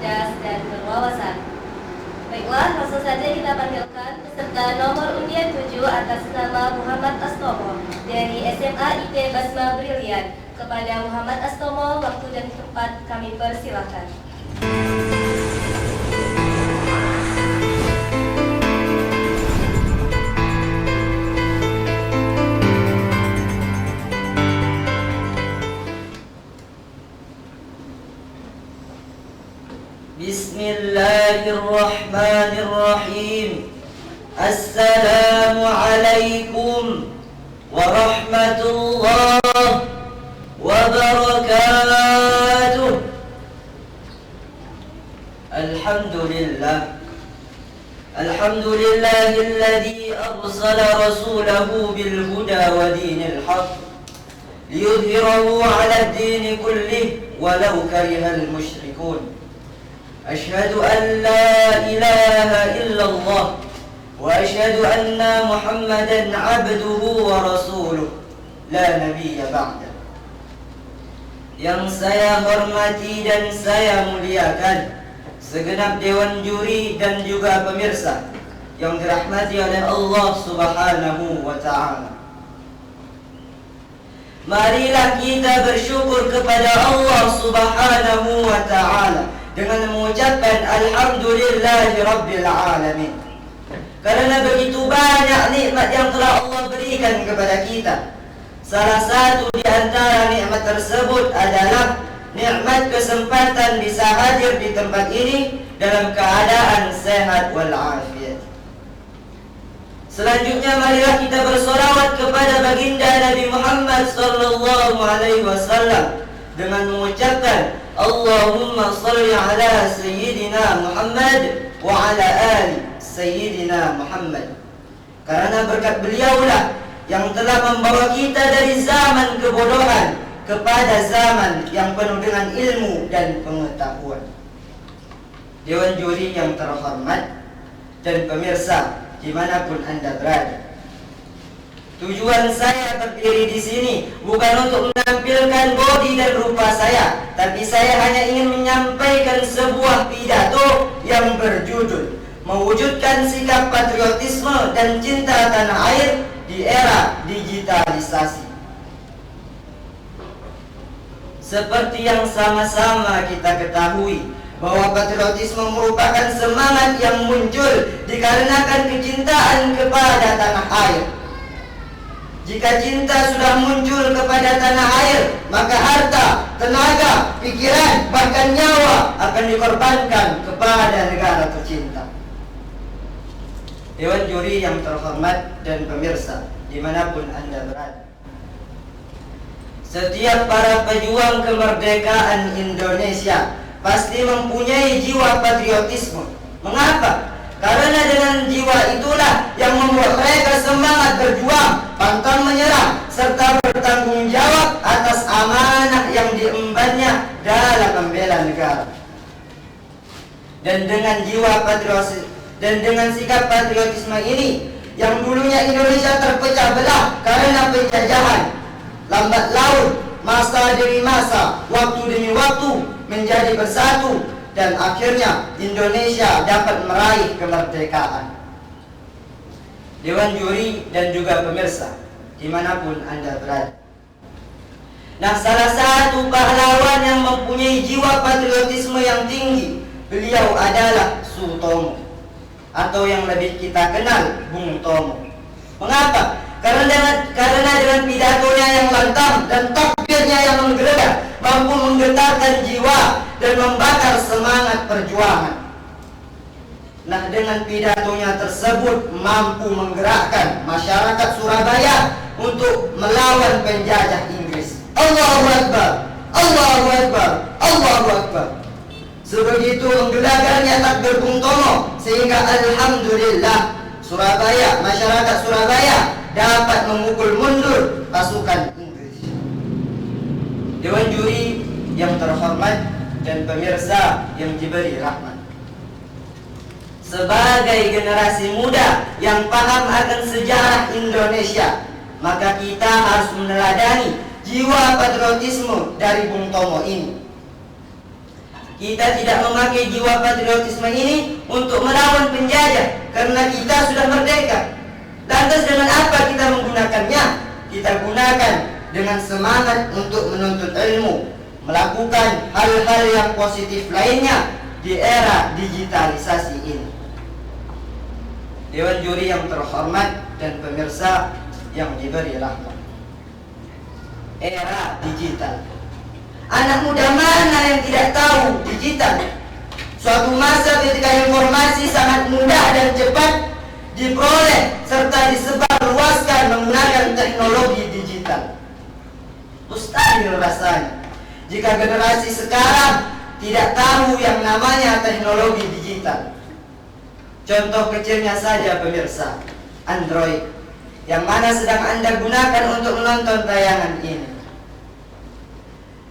cerdas, dan berwawasan. Baiklah, langsung saja kita panggilkan peserta nomor undian 7 atas nama Muhammad Astomo dari SMA IT Basma Brilian. Kepada Muhammad Astomo, waktu dan tempat kami persilahkan. Bismillahirrahmanirrahim. Assalamualaikum warahmatullahi wabarakatuh. Alhamdulillahilladzi arsala rasulahu bil huda wa dinil haqq liyudhhirahu 'ala ad-din kullih walau karihal musyrikun. Asyhadu an la ilaha illallah wa asyhadu anna Muhammadan 'abduhu wa rasuluh la nabiyya ba'da. Yang saya hormati dan saya muliakan segenap dewan juri dan juga pemirsa yang dirahmati oleh Allah Subhanahu wa ta'ala. Marilah kita bersyukur kepada Allah Subhanahu wa ta'ala dengan mengucapkan alhamdulillahi rabbil alamin. Karena begitu banyak nikmat yang telah Allah berikan kepada kita. Salah satu di antara nikmat tersebut adalah nikmat kesempatan bisa hadir di tempat ini dalam keadaan sehat walafiat. Selanjutnya marilah kita bersolawat kepada baginda Nabi Muhammad sallallahu alaihi wasallam dengan mengucapkan Allahumma salli ala Sayyidina Muhammad wa ala ali Sayyidina Muhammad. Karena berkat beliaulah yang telah membawa kita dari zaman kebodohan kepada zaman yang penuh dengan ilmu dan pengetahuan. Dewan juri yang terhormat dan pemirsa dimanapun Anda berada, tujuan saya berdiri di sini bukan untuk menampilkan bodi dan rupa saya, tapi saya hanya ingin menyampaikan sebuah pidato yang berjudul mewujudkan sikap patriotisme dan cinta tanah air di era digitalisasi. Seperti yang sama-sama kita ketahui bahwa patriotisme merupakan semangat yang muncul dikarenakan kecintaan kepada tanah air. Jika cinta sudah muncul kepada tanah air, maka harta, tenaga, pikiran, bahkan nyawa akan dikorbankan kepada negara tercinta. Dewan juri yang terhormat dan pemirsa dimanapun Anda berada, setiap para pejuang kemerdekaan Indonesia pasti mempunyai jiwa patriotisme. Mengapa? Karena dengan jiwa itulah yang membuat mereka semangat berjuang, pantang menyerah, serta bertanggung jawab atas amanah yang diembannya dalam membela negara. Dan dengan jiwa patriotisme dan dengan sikap patriotisme ini, yang dulunya Indonesia terpecah belah karena penjajahan, lambat laun, masa demi masa, waktu demi waktu menjadi bersatu, dan akhirnya Indonesia dapat meraih kemerdekaan. Dewan juri dan juga pemirsa dimanapun Anda berada, nah, salah satu pahlawan yang mempunyai jiwa patriotisme yang tinggi, beliau adalah Sutomo, atau yang lebih kita kenal Bung Tomo. Mengapa? Karena dengan pidatonya yang lantang dan takbirnya yang menggelegar mampu menggetarkan jiwa dan membakar semangat perjuangan. Nah, dengan pidatonya tersebut mampu menggerakkan masyarakat Surabaya untuk melawan penjajah Inggris. Allahu Akbar, Allahu Akbar, Allahu Akbar. Sebegitu menggelegarnya takbir Bung Tomo sehingga alhamdulillah Surabaya, masyarakat Surabaya dapat memukul mundur pasukan Inggris. Dewan juri yang terhormat dan pemirsa yang diberi rahmat, sebagai generasi muda yang paham akan sejarah Indonesia, maka kita harus meneladani jiwa patriotisme dari Bung Tomo ini. Kita tidak memakai jiwa patriotisme ini untuk melawan penjajah karena kita sudah merdeka. Lantas dengan apa kita menggunakannya? Kita gunakan dengan semangat untuk menuntut ilmu, melakukan hal-hal yang positif lainnya di era digitalisasi ini. Dewan juri yang terhormat dan pemirsa yang diberi rahmat. Era digital. Anak muda mana yang tidak tahu digital? Suatu masa ketika informasi sangat mudah dan cepat diperoleh serta disebarluaskan menggunakan teknologi digital. Mustahil rasanya jika generasi sekarang tidak tahu yang namanya teknologi digital. Contoh kecilnya saja pemirsa, Android, yang mana sedang Anda gunakan untuk menonton tayangan ini.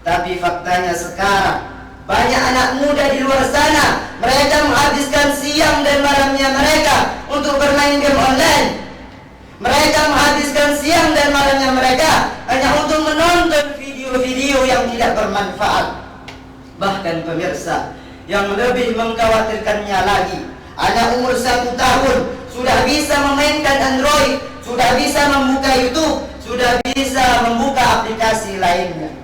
Tapi faktanya sekarang banyak anak muda di luar sana, mereka menghabiskan siang dan malamnya mereka untuk bermain game online. Mereka menghabiskan siang dan malamnya mereka hanya untuk menonton video-video yang tidak bermanfaat. Bahkan pemirsa, yang lebih mengkhawatirkannya lagi, anak umur 1 tahun sudah bisa memainkan Android, sudah bisa membuka YouTube, sudah bisa membuka aplikasi lainnya.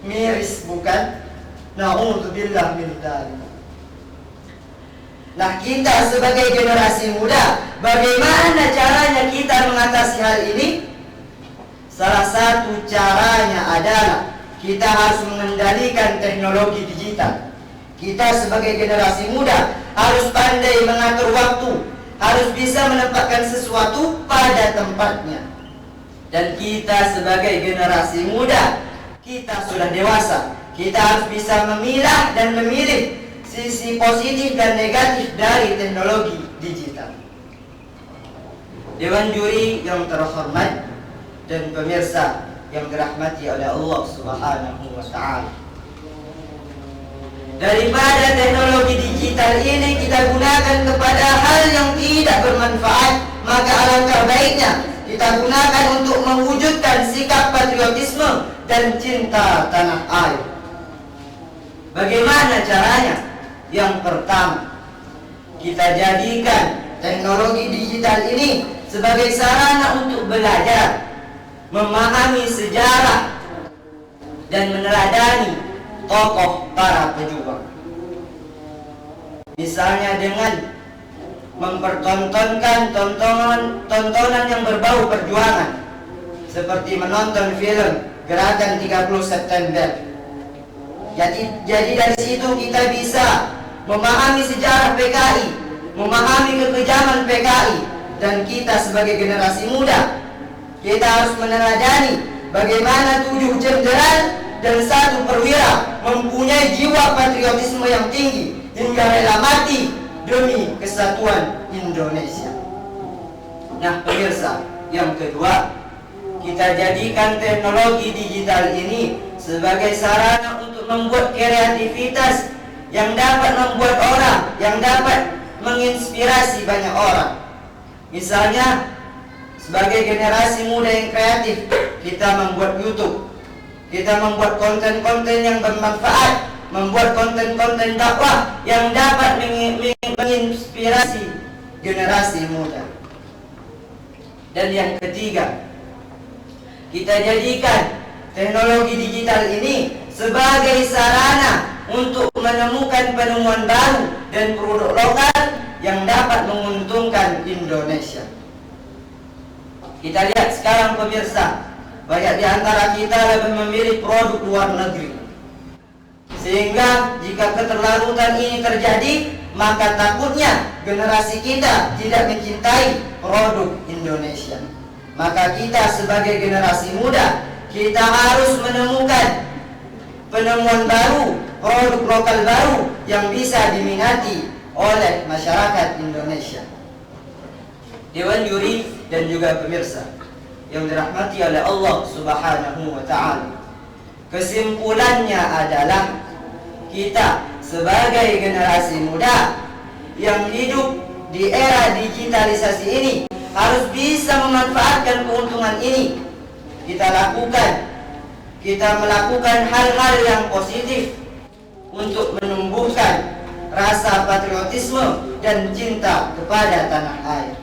Miris bukan? Na'udzubillah min dzalik. Nah, kita sebagai generasi muda, bagaimana caranya kita mengatasi hal ini? Salah satu caranya adalah kita harus mengendalikan teknologi digital. Kita sebagai generasi muda harus pandai mengatur waktu, harus bisa menempatkan sesuatu pada tempatnya. Dan kita sebagai generasi muda, kita sudah dewasa, kita harus bisa memilah dan memilih sisi positif dan negatif dari teknologi digital. Dewan juri yang terhormat dan pemirsa yang dirahmati oleh Allah Subhanahu wa ta'ala, daripada teknologi digital ini kita gunakan kepada hal yang tidak bermanfaat, maka alangkah baiknya kita gunakan untuk mewujudkan sikap patriotisme dan cinta tanah air. Bagaimana caranya? Yang pertama, kita jadikan teknologi digital ini sebagai sarana untuk belajar, memahami sejarah, dan meneladani tokoh para pejuang. Misalnya dengan mempertontonkan tontonan yang berbau perjuangan, seperti menonton film Gerakan 30 September. Jadi dari situ kita bisa memahami sejarah PKI, memahami kekejaman PKI, dan kita sebagai generasi muda, kita harus meneladani bagaimana 7 jenderal dan 1 perwira mempunyai jiwa patriotisme yang tinggi hingga rela mati demi kesatuan Indonesia. Nah pemirsa, yang kedua, kita jadikan teknologi digital ini sebagai sarana untuk membuat kreativitas yang dapat membuat orang, yang dapat menginspirasi banyak orang. Misalnya, sebagai generasi muda yang kreatif, kita membuat YouTube, kita membuat konten-konten yang bermanfaat, membuat konten-konten dakwah yang dapat menginspirasi generasi muda. Dan yang ketiga, kita jadikan teknologi digital ini sebagai sarana untuk menemukan penemuan baru dan produk lokal yang dapat menguntungkan Indonesia. Kita lihat sekarang pemirsa, banyak di antara kita lebih memilih produk luar negeri. Sehingga jika keterlaluan ini terjadi, maka takutnya generasi kita tidak mencintai produk Indonesia. Maka kita sebagai generasi muda, kita harus menemukan penemuan baru, produk lokal baru yang bisa diminati oleh masyarakat Indonesia. Dewan juri dan juga pemirsa yang dirahmati oleh Allah Subhanahu wa ta'ala, kesimpulannya adalah kita sebagai generasi muda yang hidup di era digitalisasi ini harus bisa memanfaatkan keuntungan ini. Kita melakukan hal-hal yang positif untuk menumbuhkan rasa patriotisme dan cinta kepada tanah air.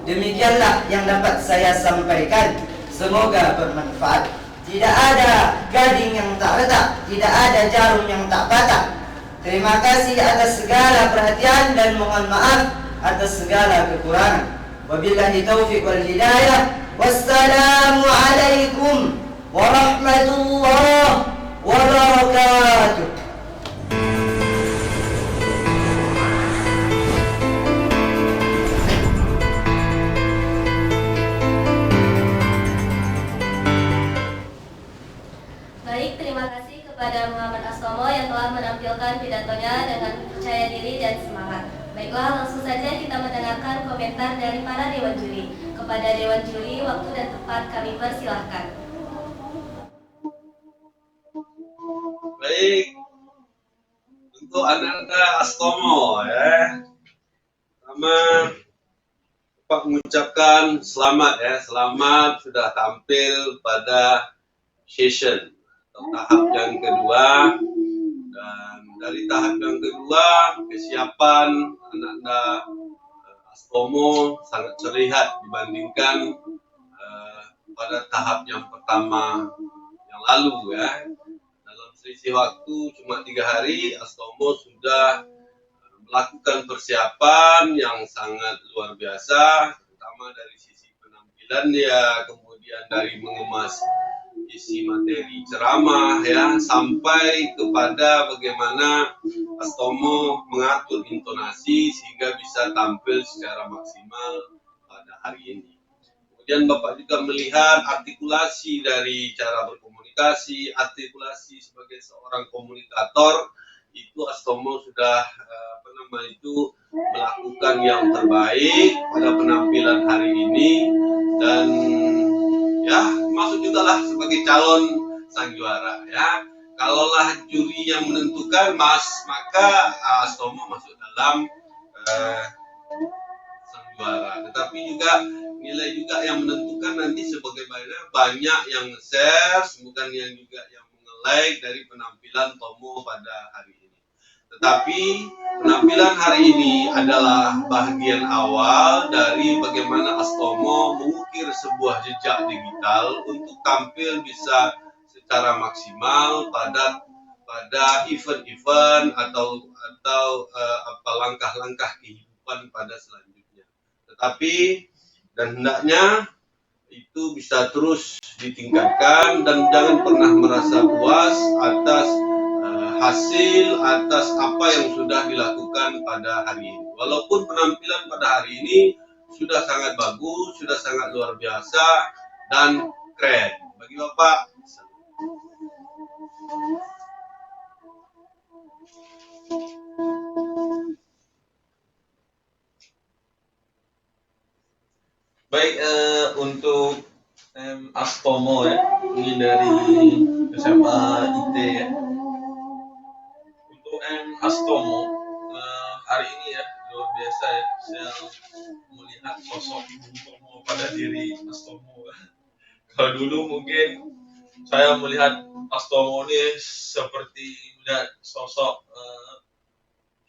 Demikianlah yang dapat saya sampaikan. Semoga bermanfaat. Tidak ada gading yang tak retak, tidak ada jarum yang tak patah. Terima kasih atas segala perhatian dan mohon maaf atas segala kekurangan. Wabillahi taufiq wal hidayah. Wassalamu alaikum warahmatullahi wabarakatuh. Baik, terima kasih kepada Muhammad Astomo yang telah menampilkan pidatonya dengan percaya diri dan semangat. Baiklah, langsung saja kita mendengarkan komentar dari para dewan juri. Kepada dewan juri, waktu dan tempat kami persilahkan. Baik, untuk Ananda Astomo ya. Pertama, Bapak mengucapkan selamat ya, selamat sudah tampil pada session atau tahap yang kedua. Dan dari tahap yang kedua, kesiapan Ananda Astomo sangat terlihat dibandingkan pada tahap yang pertama yang lalu ya. Dalam selisih waktu cuma 3 hari, Astomo sudah melakukan persiapan yang sangat luar biasa, terutama dari sisi penampilan dia, kemudian dari mengemas isi materi ceramah ya, sampai kepada bagaimana Astomo mengatur intonasi sehingga bisa tampil secara maksimal pada hari ini. Kemudian Bapak juga melihat artikulasi dari cara berkomunikasi, artikulasi sebagai seorang komunikator, itu Astomo sudah melakukan yang terbaik pada penampilan hari ini, dan ya masuk juga lah sebagai calon sang juara ya. Kalaulah juri yang menentukan maka Astomo masuk dalam sang juara. Tetapi juga nilai juga yang menentukan nanti sebagaimana banyak yang share, bukan yang juga yang menge-like dari penampilan Tomo pada hari ini. Tetapi penampilan hari ini adalah bagian awal dari bagaimana Astomo mengukir sebuah jejak digital untuk tampil bisa secara maksimal pada event-event atau langkah-langkah kehidupan pada selanjutnya. Tetapi dan hendaknya itu bisa terus ditingkatkan dan jangan pernah merasa puas atas hasil atas apa yang sudah dilakukan pada hari ini. Walaupun penampilan pada hari ini sudah sangat bagus, sudah sangat luar biasa dan keren. Bagi Bapak, baik, untuk Astomo ya, ini dari SMA IT ya. Untuk Astomo hari ini ya luar biasa ya, saya melihat sosok Astomo pada diri Astomo. Kalau dulu mungkin saya melihat Astomo ini seperti melihat sosok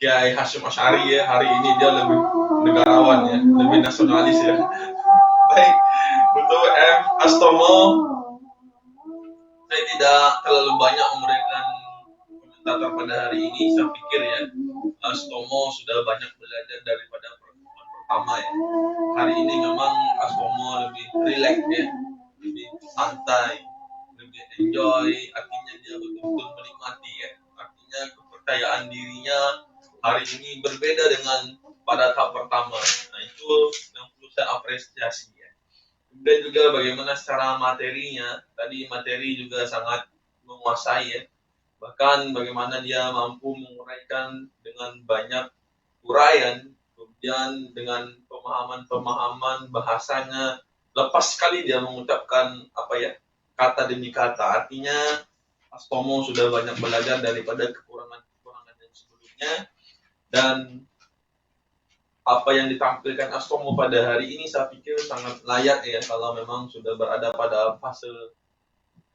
Kiai Hashim Asy'ari ya, hari ini dia lebih negarawan ya, lebih nasionalis ya. Baik, untuk Astomo, saya tidak terlalu banyak memberikan komentator pada hari ini. Saya pikir ya, Astomo sudah banyak belajar daripada pertemuan pertama ya. Hari ini memang Astomo lebih rileks ya, lebih santai, lebih enjoy. Artinya dia betul-betul menikmati ya. Artinya kepercayaan dirinya hari ini berbeda dengan pada tahap pertama. Nah itu yang perlu saya apresiasi ya. Kemudian juga bagaimana secara materinya, tadi materi juga sangat menguasai ya. Bahkan bagaimana dia mampu menguraikan dengan banyak uraian, kemudian dengan pemahaman bahasanya lepas sekali dia mengucapkan kata demi kata. Artinya Astomo sudah banyak belajar daripada kekurangan yang sebelumnya, dan apa yang ditampilkan Astomo pada hari ini saya pikir sangat layak ya kalau memang sudah berada pada fase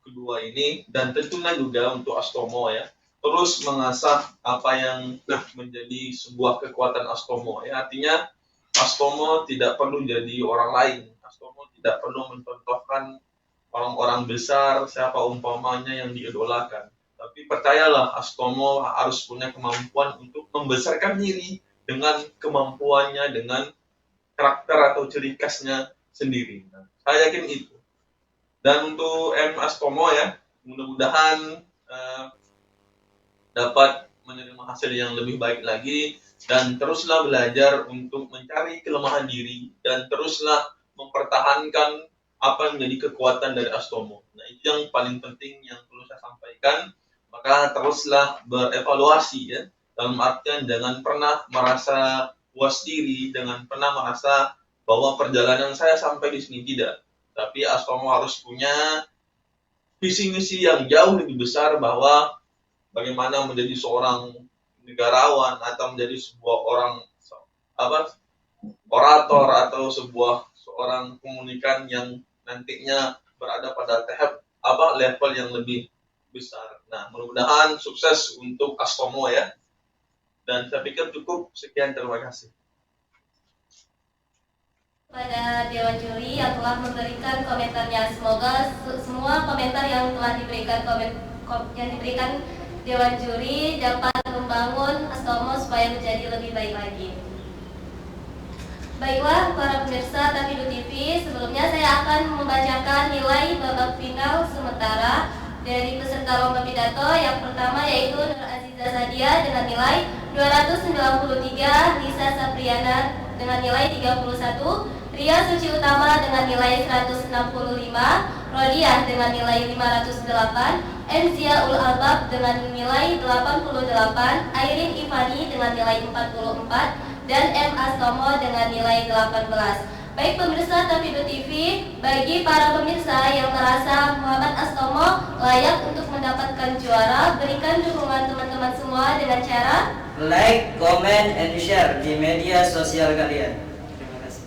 kedua ini, dan tentunya juga untuk Astomo ya, terus mengasah apa yang menjadi sebuah kekuatan Astomo ya. Artinya Astomo tidak perlu jadi orang lain, Astomo tidak perlu mencontohkan orang-orang besar siapa umpamanya yang diidolakan, tapi percayalah Astomo harus punya kemampuan untuk membesarkan diri dengan kemampuannya, dengan karakter atau ciri khasnya sendiri. Nah, saya yakin itu. Dan untuk M. Astomo ya, mudah-mudahan dapat menerima hasil yang lebih baik lagi, dan teruslah belajar untuk mencari kelemahan diri, dan teruslah mempertahankan apa yang menjadi kekuatan dari Astomo. Nah, itu yang paling penting yang perlu saya sampaikan. Maka teruslah berevaluasi ya, dalam artian jangan pernah merasa puas diri, jangan pernah merasa bahwa perjalanan saya sampai di sini, tidak. Tapi Astomo harus punya visi misi yang jauh lebih besar, bahwa bagaimana menjadi seorang negarawan atau menjadi sebuah orang orator atau seorang komunikan yang nantinya berada pada tahap level yang lebih besar. Nah, mudah-mudahan sukses untuk Astomo ya. Dan saya pikir cukup sekian, terima kasih. Pada Dewan Juri yang telah memberikan komentarnya, semoga semua komentar yang telah diberikan Dewan Juri dapat membangun Astomo supaya menjadi lebih baik lagi. Baiklah para pemirsa Tafidu TV, sebelumnya saya akan membacakan nilai babak final sementara dari peserta lomba pidato. Yang pertama yaitu Nur Aziza Sadia dengan nilai 293, Lisa Sapriana dengan nilai 31, Ria Suci Utama dengan nilai 165, Rodiah dengan nilai 508, Enzia Ul Albab dengan nilai 88, Airin Ivani dengan nilai 44, dan M. Astomo dengan nilai 18. Baik pemirsa Tafidu TV, bagi para pemirsa yang merasa Muhammad Astomo layak untuk mendapatkan juara, berikan dukungan teman-teman semua dengan cara like, comment, and share di media sosial kalian. Terima kasih.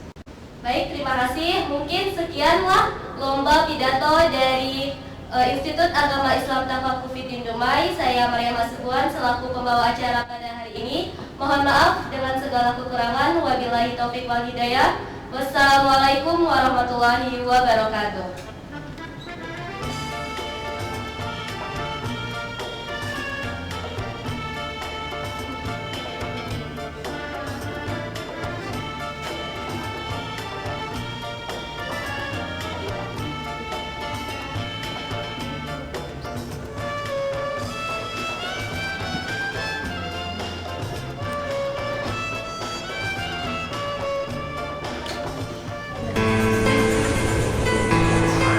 Baik, terima kasih. Mungkin sekianlah lomba pidato dari Institut Agama Islam Tafaqquh Fiddin Dumai. Saya Maria Masubuan selaku pembawa acara pada hari ini. Mohon maaf dengan segala kekurangan. Wabillahi taufik wal hidayah. Wassalamualaikum warahmatullahi wabarakatuh.